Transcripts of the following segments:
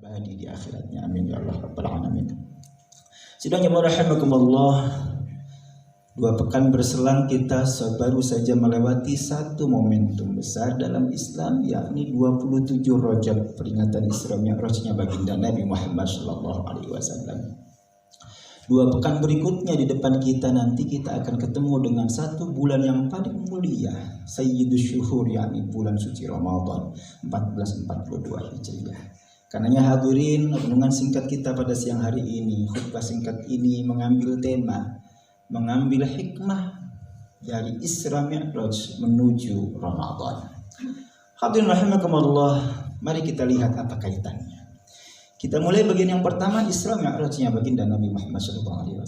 abadi di akhiratnya. Amin ya Allah rabbal alamin. Sidang jemaah rahimakumullah, 2 pekan berselang kita baru saja melewati satu momentum besar dalam Islam, yakni 27 Rajab, peringatan Isra Mi'rajnya baginda Nabi Muhammad SAW. 2 pekan berikutnya di depan kita nanti kita akan ketemu dengan satu bulan yang paling mulia, Sayyidus Syuhur, yakni bulan suci Ramadan 1442 Hijriah. Karenanya hadirin, renungan singkat kita pada siang hari ini, khutbah singkat ini mengambil tema, mengambil hikmah dari Isra Mi'raj menuju Ramadan. Hadirin rahimakumullah, mari kita lihat apa kaitannya. Kita mulai bagian yang pertama, Isra Mi'rajnya baginda Nabi Muhammad SAW.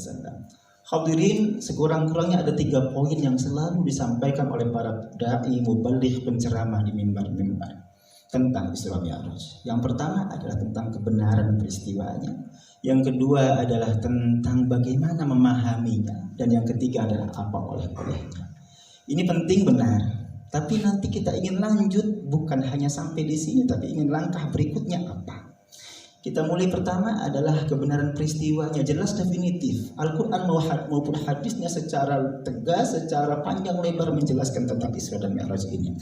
Hadirin, sekurang-kurangnya ada 3 poin yang selalu disampaikan oleh para dai, mubaligh, penceramah di mimbar-mimbar tentang Isra Mi'raj. Yang pertama adalah tentang kebenaran peristiwanya. Yang kedua adalah tentang bagaimana memahaminya. Dan yang ketiga adalah apa oleh-olehnya. Ini penting, benar. Tapi nanti kita ingin lanjut, bukan hanya sampai di sini, tapi ingin langkah berikutnya apa. Kita mulai pertama adalah kebenaran peristiwanya, jelas definitif. Al-Quran maupun hadisnya secara tegas, secara panjang lebar menjelaskan tentang Isra dan Mi'raj ini.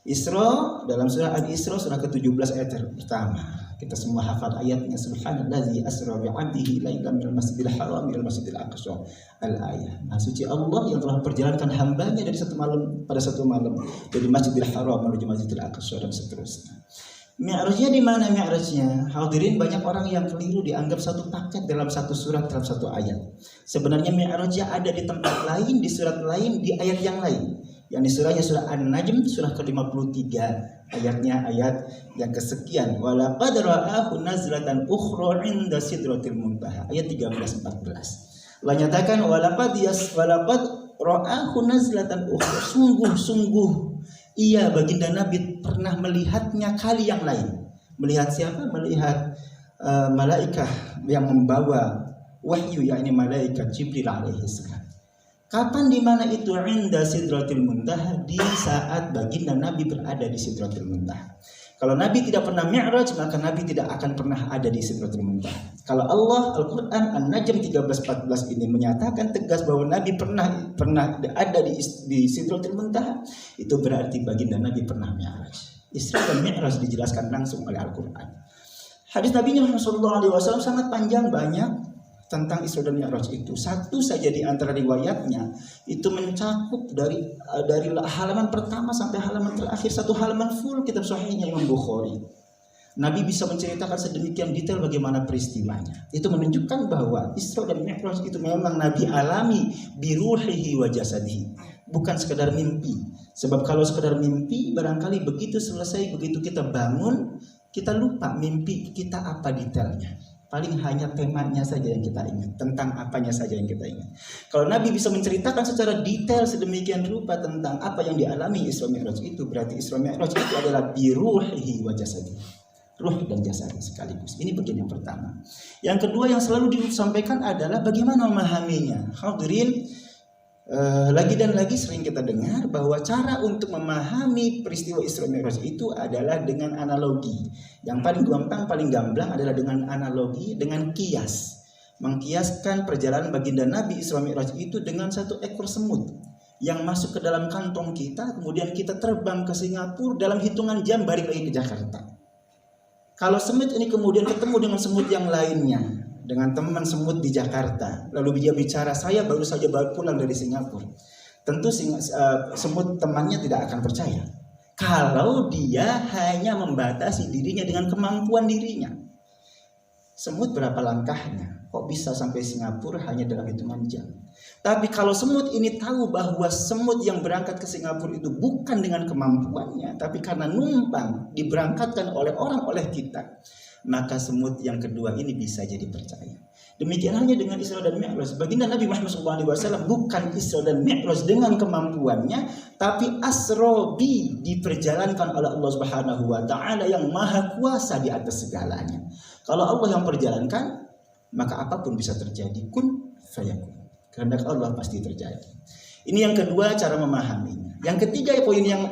Isra dalam surah Al-Isra surah ke-17 ayat pertama. Kita semua hafal ayatnya, subhanallazi asra bi'abdihi lailan minal masjidil haram ilal masjidil aqsa. Al-ayah. Maha suci Allah yang telah memperjalankan hambanya dari pada satu malam dari Masjidil Haram menuju Masjidil Aqsa dan seterusnya. Mi'rajnya di mana mi'rajnya? Hadirin, banyak orang yang keliru dianggap satu paket dalam satu surat, dalam satu ayat. Sebenarnya mi'rajnya ada di tempat lain, di surat lain, di ayat yang lain. Yang di surah An-Najm surah ke-53 ayatnya ayat yang kesekian, walaqad ra'ahu nazlatan ukhra 'inda sidratil muntaha, ayat 13-14. Allah nyatakan walaqad ra'ahu nazlatan ukhra, sungguh iya baginda Nabi pernah melihatnya kali yang lain. Melihat siapa? Melihat malaikat yang membawa wahyu, yakni malaikat Jibril alaihi salam. Kapan, di mana itu? Inda sidratil muntaha, di saat baginda Nabi berada di sidratil muntaha. Kalau Nabi tidak pernah mi'raj, maka Nabi tidak akan pernah ada di sidratil muntaha. Kalau Allah, Al-Quran An-Najm 13-14 ini menyatakan tegas bahwa Nabi pernah ada di sidratil muntaha, itu berarti baginda Nabi pernah mi'raj. Isra dan Mi'raj dijelaskan langsung oleh Al-Quran. Hadis Nabi Muhammad SAW sangat panjang, banyak tentang Isra dan Mi'raj itu. Satu saja di antara riwayatnya itu mencakup dari halaman pertama sampai halaman terakhir, satu halaman full kitab sahihnya Imam Bukhari. Nabi bisa menceritakan sedemikian detail bagaimana peristiwanya. Itu menunjukkan bahwa Isra dan Mi'raj itu memang Nabi alami biruhihi wa jasadihi, bukan sekedar mimpi. Sebab kalau sekedar mimpi, barangkali begitu selesai, begitu kita bangun, kita lupa mimpi kita apa detailnya. Paling hanya temanya saja yang kita ingat, tentang apanya saja yang kita ingat. Kalau Nabi bisa menceritakan secara detail sedemikian rupa tentang apa yang dialami Isra Mi'raj itu, berarti Isra Mi'raj itu adalah biruhihi wa jasadi, ruh dan jasad sekaligus. Ini bagian yang pertama. Yang kedua yang selalu disampaikan adalah bagaimana memahaminya. Hadirin, lagi dan lagi sering kita dengar bahwa cara untuk memahami peristiwa Isra Mi'raj itu adalah dengan analogi. Yang paling gampang, paling gamblang adalah dengan analogi, dengan kias. Mengkiaskan perjalanan baginda Nabi Isra Mi'raj itu dengan satu ekor semut yang masuk ke dalam kantong kita, kemudian kita terbang ke Singapura, dalam hitungan jam balik lagi ke Jakarta. Kalau semut ini kemudian ketemu dengan semut yang lainnya, dengan teman semut di Jakarta, lalu dia bicara, saya baru saja pulang dari Singapura, tentu semut temannya tidak akan percaya kalau dia hanya membatasi dirinya dengan kemampuan dirinya. Semut berapa langkahnya? Kok bisa sampai Singapura hanya dalam hitungan jam? Tapi kalau semut ini tahu bahwa semut yang berangkat ke Singapura itu bukan dengan kemampuannya, tapi karena numpang diberangkatkan oleh kita, maka semut yang kedua ini bisa jadi percaya. Demikian halnya dengan Isra dan Mi'raj. Baginda Nabi Muhammad SAW bukan Isra dan Mi'raj dengan kemampuannya, tapi asrobi, diperjalankan oleh Allah Subhanahu wa Ta'ala yang maha kuasa di atas segalanya. Kalau Allah yang perjalankan, maka apapun bisa terjadi. Kun fayakun. Kehendak Allah pasti terjadi. Ini yang kedua, cara memahaminya. Yang ketiga, poin yang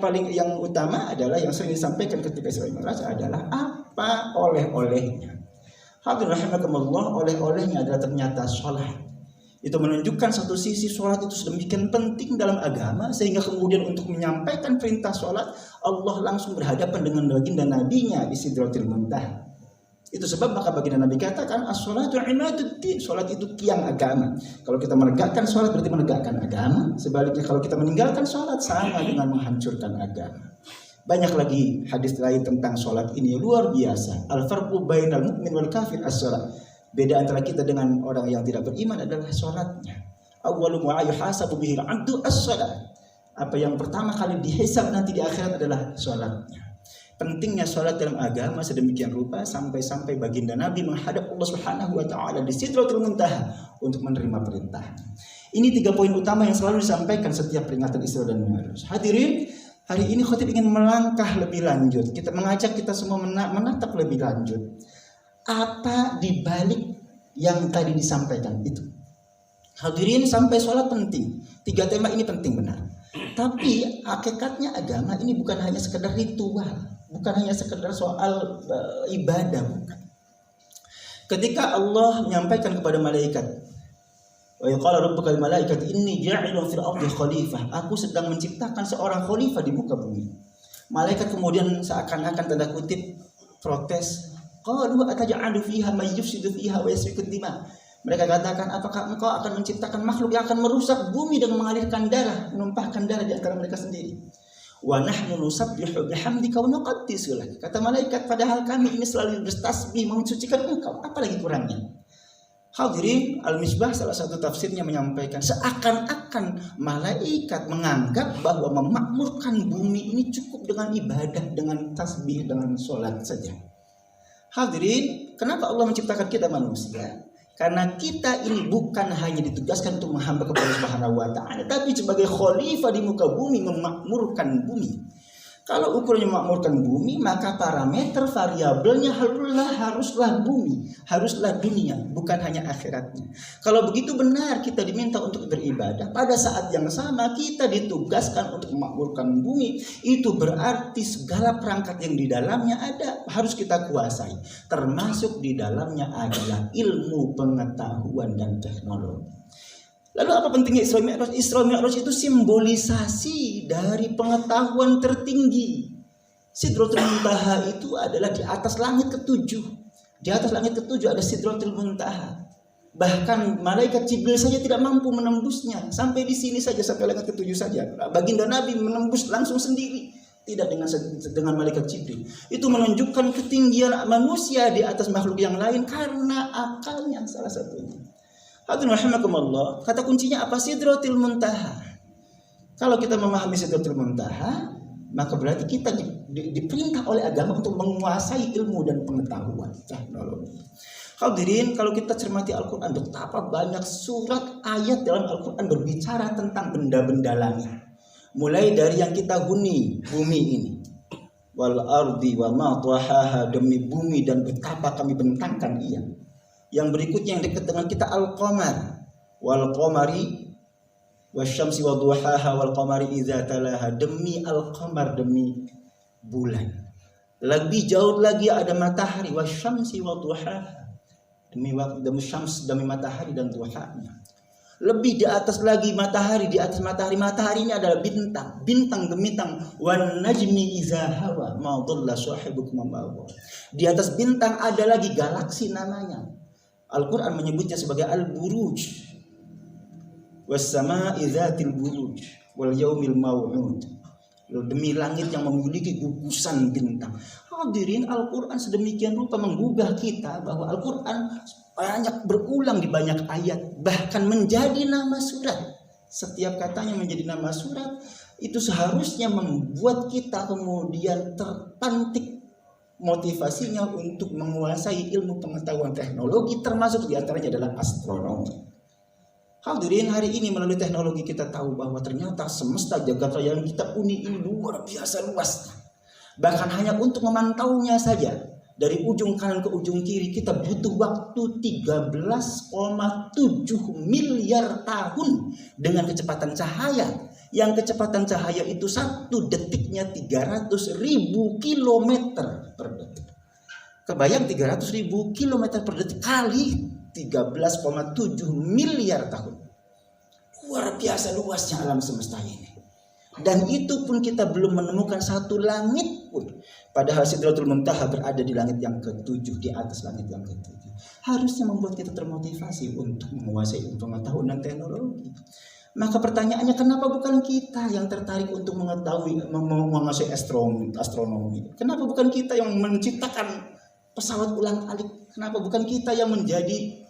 utama adalah yang sering disampaikan ketika Isra Mi'raj adalah apa oleh-olehnya. Hadirin rahimakumullah, oleh-olehnya adalah ternyata sholat. Itu menunjukkan satu sisi sholat itu sedemikian penting dalam agama, sehingga kemudian untuk menyampaikan perintah sholat, Allah langsung berhadapan dengan baginda nabinya di Sidratil Muntaha. Itu sebab maka baginda Nabi katakan as-sholatu imaduddin, sholat itu tiang agama. Kalau kita menegakkan sholat berarti menegakkan agama. Sebaliknya kalau kita meninggalkan sholat sama dengan menghancurkan agama. Banyak lagi hadis lain tentang sholat ini, luar biasa. Al-farqu bainal mu'min wal kafir as-sholat. Beda antara kita dengan orang yang tidak beriman adalah sholatnya. Awwalu ma yuhasabu bihi al-'abdu as-sholat. Apa yang pertama kali dihisab nanti di akhirat adalah sholatnya. Pentingnya sholat dalam agama sedemikian rupa sampai-sampai baginda Nabi menghadap Allah Subhanahu wa taala di Sidratul Muntaha untuk menerima perintah. Ini 3 poin utama yang selalu disampaikan setiap peringatan Isra dan Mi'raj. Hadirin, hari ini khotib ingin melangkah lebih lanjut. Kita mengajak kita semua menatap lebih lanjut. Apa di balik yang tadi disampaikan itu? Hadirin, sampai sholat penting. 3 tema ini penting benar. Tapi hakikatnya agama ini bukan hanya sekedar ritual, bukan hanya sekedar soal ibadah, bukan. Ketika Allah menyampaikan kepada malaikat, wa yaqala rabbuka lil malaikati inni ja'ilun fil ardi khalifah, aku sedang menciptakan seorang khalifah di muka bumi. Malaikat kemudian seakan-akan tanda kutip protes, qalu ataj'alu fiha may yufsidu fiha wa yasfiku dima. Mereka katakan, apakah engkau akan menciptakan makhluk yang akan merusak bumi dengan mengalirkan darah, menumpahkan darah di antara mereka sendiri? Wa nahnu nusabbihu bihamdika wa nuqaddisu lak. Kata malaikat, padahal kami ini selalu bertasbih mensucikan engkau, apalagi kurangnya. Hadirin, Al-Misbah salah satu tafsirnya menyampaikan seakan-akan malaikat menganggap bahwa memakmurkan bumi ini cukup dengan ibadah, dengan tasbih, dengan sholat saja. Hadirin, kenapa Allah menciptakan kita manusia? Karena kita ini bukan hanya ditugaskan untuk menghamba kepada Subhanahu wa taala, tapi sebagai khalifah di muka bumi, memakmurkan bumi. Kalau ukurannya memakmurkan bumi, maka parameter variabelnya haruslah bumi, haruslah dunia, bukan hanya akhiratnya. Kalau begitu benar kita diminta untuk beribadah, pada saat yang sama kita ditugaskan untuk memakmurkan bumi. Itu berarti segala perangkat yang di dalamnya ada harus kita kuasai, termasuk di dalamnya adalah ilmu, pengetahuan dan teknologi. Lalu apa pentingnya Isra Mi'raj? Isra Mi'raj itu simbolisasi dari pengetahuan tertinggi. Sidratul Muntaha itu adalah di atas langit ketujuh. Di atas langit ketujuh ada Sidratul Muntaha. Bahkan malaikat Jibril saja tidak mampu menembusnya. Sampai di sini saja, sampai langit ketujuh saja. Baginda Nabi menembus langsung sendiri, tidak dengan malaikat Jibril. Itu menunjukkan ketinggian manusia di atas makhluk yang lain karena akalnya salah satunya. Hadirin rahimakumullah, kata kuncinya apa? Sidratul Muntaha. Kalau kita memahami Sidratul Muntaha, maka berarti kita diperintah oleh agama untuk menguasai ilmu dan pengetahuan teknologi. Hadirin, kalau kita cermati Al-Quran, betapa banyak surat ayat dalam Al-Quran berbicara tentang benda-benda langit. Mulai dari yang kita huni, bumi ini. Wal ardi wa ma tahaha, demi bumi dan betapa kami bentangkan ia. Yang berikutnya yang dekat dengan kita Al-Qamar, wal qamari wasyamsi wadduhaha wal qamari idza talaha, demi Al-Qamar, demi bulan. Lebih jauh lagi ada matahari, wasyamsi wadduhaha, demi syams, demi matahari dan duhanya. Lebih di atas lagi matahari, di atas matahari ini adalah bintang, bintang gemintang. Wan najmi idza hawa ma dhalla sahibukum ma ghawa. Di atas bintang ada lagi galaksi namanya. Al-Quran menyebutnya sebagai Al-Buruj, was-sama'i dzatil buruj wal yaumil maw'ud, demi langit yang memiliki gugusan bintang. Hadirin, Al-Quran sedemikian rupa menggugah kita bahwa Al-Quran banyak berulang di banyak ayat, bahkan menjadi nama surat. Setiap katanya menjadi nama surat. Itu seharusnya membuat kita kemudian terpantik motivasinya untuk menguasai ilmu pengetahuan teknologi, termasuk diantaranya adalah astronomi. Hadirin, hari ini melalui teknologi kita tahu bahwa ternyata semesta jagat raya yang kita huni ini luar biasa luas. Bahkan hanya untuk memantaunya saja dari ujung kanan ke ujung kiri kita butuh waktu 13,7 miliar tahun dengan kecepatan cahaya. Yang kecepatan cahaya itu 1 detiknya 300.000 kilometer per detik. Kebayang 300.000 kilometer per detik kali 13,7 miliar tahun. Luar biasa luasnya alam semesta ini. Dan itu pun kita belum menemukan satu langit pun. Padahal Sidratul Muntaha berada di langit yang ke-7, di atas langit yang ke-7. Harusnya membuat kita termotivasi untuk menguasai pengetahuan dan teknologi. Maka pertanyaannya, kenapa bukan kita yang tertarik untuk mengetahui, menguasai astronomi? Kenapa bukan kita yang menciptakan pesawat ulang-alik? Kenapa bukan kita yang menjadi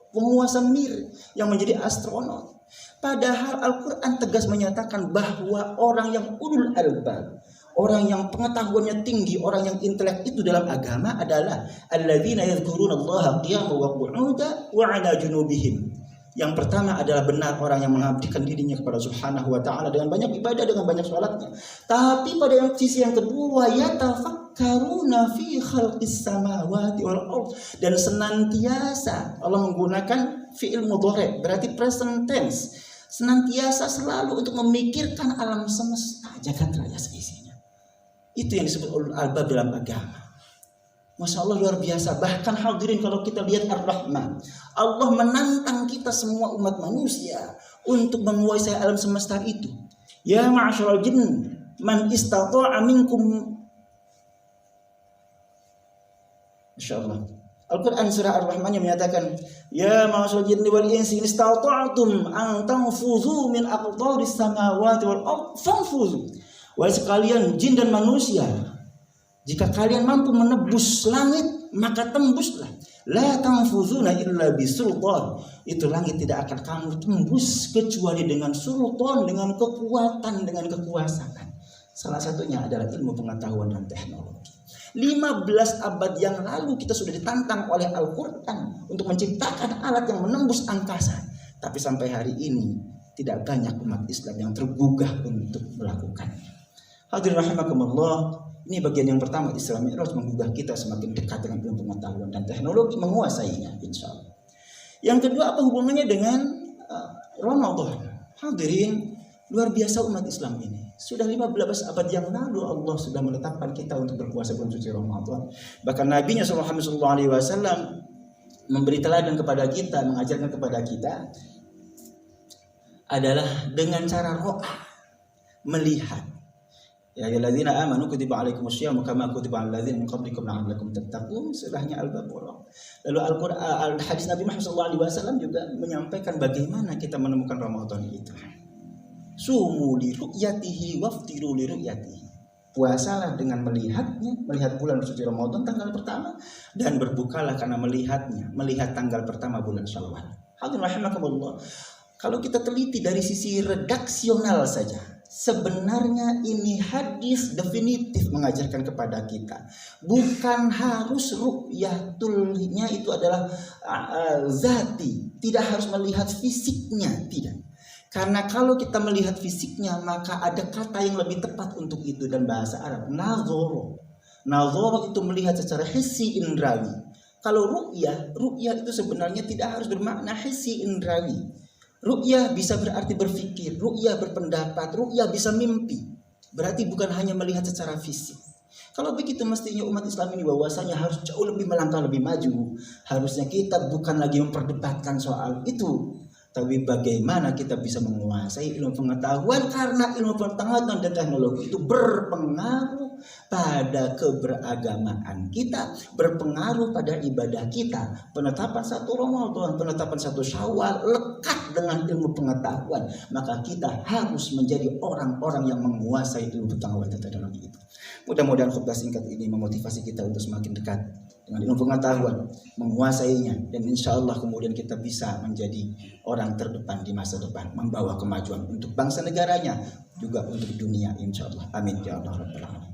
penguasa mir, yang menjadi astronot? Padahal Al-Quran tegas menyatakan bahwa orang yang ulul albab, orang yang pengetahuannya tinggi, orang yang intelek itu dalam agama adalah alladzina yadhkurunallaha qiyaman wa qu'udan wa 'ala junubihim. Yang pertama adalah benar orang yang mengabdikan dirinya kepada Subhanahu wa taala dengan banyak ibadah, dengan banyak salatnya. Tapi pada sisi yang kedua, yatafakkaruna fi khalqis samawati wal ardh, dan senantiasa Allah menggunakan fi'il mudhari', berarti present tense. Senantiasa selalu untuk memikirkan alam semesta, jagat raya seisinya. Itu yang disebut ulul albab dalam agama. Masya Allah, luar biasa. Bahkan hadirin, kalau kita lihat Ar-Rahman, Allah menantang kita semua umat manusia untuk menguasai alam semesta itu. Ya ma'asyiral jinn, man istata'a minkum. Masya Allah. Al-Quran surah Ar-Rahman yang menyatakan, ya ma'asyiral jinni wal insi in istata'tum an tanfuzu min aqtaris samawati wal ardh fanfuzu. Wahai sekalian jin dan manusia, jika kalian mampu menebus langit, maka tembuslah. La tanfuzuna illa bisultan. Itu langit tidak akan kamu tembus kecuali dengan sultan, dengan kekuatan, dengan kekuasaan. Salah satunya adalah ilmu pengetahuan dan teknologi. 15 abad yang lalu kita sudah ditantang oleh Al-Quran untuk menciptakan alat yang menembus angkasa. Tapi sampai hari ini tidak banyak umat Islam yang tergugah untuk melakukannya. Hadirin rahimakumullah, ini bagian yang pertama, Isra Mi'raj menggugah kita semakin dekat dengan ilmu pengetahuan dan teknologi, menguasainya insya Allah. Yang kedua, apa hubungannya dengan Ramadan? Hadirin, luar biasa umat Islam ini. Sudah 15 abad yang lalu Allah sudah menetapkan kita untuk berpuasa bulan suci Ramadan. Bahkan Nabi-Nya sallallahu alaihi wasallam memberi teladan kepada kita, mengajarkan kepada kita adalah dengan cara ro'ah, melihat. Ya ayyuhalladzina amanu kutiba alaikumusyamu kama kutiba alal ladzina min qablikum la'allakum tattaqun. Surahnya Al-Baqarah. Lalu Al-Qur'an, hadis Nabi Muhammad sallallahu alaihi wasallam juga menyampaikan bagaimana kita menemukan Ramadan itu. Sumu li ru'yatihi waftiru li ru'yatihi. Puasalah dengan melihatnya, melihat bulan suci Ramadan tanggal pertama, dan berbukalah karena melihatnya, melihat tanggal pertama bulan Syawal. Hadirin rahimakumullah. Kalau kita teliti dari sisi redaksional saja, sebenarnya ini hadis definitif mengajarkan kepada kita, bukan harus ru'yatulnya itu adalah zati, tidak harus melihat fisiknya, tidak. Karena kalau kita melihat fisiknya, maka ada kata yang lebih tepat untuk itu, dan bahasa Arab nazoro. Nazoro itu melihat secara hissi indrawi. Kalau ru'yah itu sebenarnya tidak harus bermakna hissi indrawi. Ru'yah bisa berarti berpikir, ru'yah berpendapat, ru'yah bisa mimpi. Berarti bukan hanya melihat secara fisik. Kalau begitu mestinya umat Islam ini bahwasanya harus jauh lebih melangkah lebih maju. Harusnya kita bukan lagi memperdebatkan soal itu, tapi bagaimana kita bisa menguasai ilmu pengetahuan, karena ilmu pengetahuan dan teknologi itu berpengaruh pada keberagamaan kita, berpengaruh pada ibadah kita. Penetapan satu Ramadan, penetapan satu Syawal lekat dengan ilmu pengetahuan. Maka kita harus menjadi orang-orang yang menguasai ilmu pengetahuan dan teknologi itu. Mudah-mudahan khutbah singkat ini memotivasi kita untuk semakin dekat dengan ilmu pengetahuan, menguasainya, dan insya Allah kemudian kita bisa menjadi orang terdepan di masa depan, membawa kemajuan untuk bangsa negaranya, juga untuk dunia insya Allah. Amin ya Allah rabbal alamin.